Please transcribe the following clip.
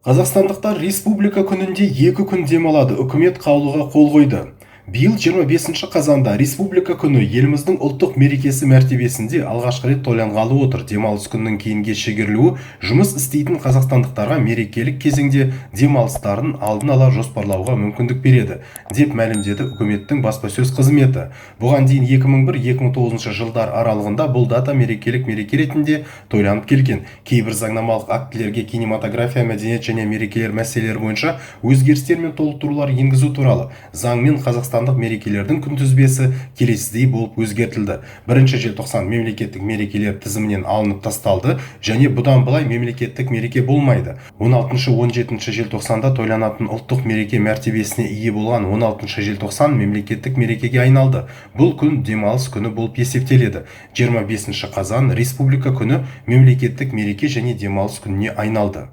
Қазақстандықтар республика күнінде 2 күн демалады. Үкімет қаулыға қол қойды. Биыл 25 қазанда республика күні еліміздің ұлттық мерекесі мәртебесінде алғашқы рет тойланғалы отыр. Демалыс күннің кейінге шегерілуі жұмыс істейтін қазақстандықтарға мерекелік кезеңде демалыстарын алдын ала жоспарлауға мүмкіндік береді, деп мәлімдеді үкіметтің баспасөз қызметі. Бұған дейін 2001-2009 жылдар аралығында бұл дата мерекелік мереке ретінде тойланып келген. Кейбір заңнамалық актілерге кинематография, мәдениет және мерекелер мәселелері бойынша өзгерістер мен толықтырулар енгізу туралы заңмен қазақстандық мерекелердің күнтізбесі келесідей болып өзгертілді. 1 желтоқсан мемлекеттік мерекелер тізімінен алынып тасталды және бұдан былай мемлекеттік мереке болмайды. 16-17 желтоқсанда тойланатын ұлттық мереке мәртебесіне ие болған 16 желтоқсан мемлекеттік мерекеге айналды. Бұл күн демалыс күні болып есептеледі. 25 қазан республика күні мемлекеттік мереке және демалыс күніне айналды.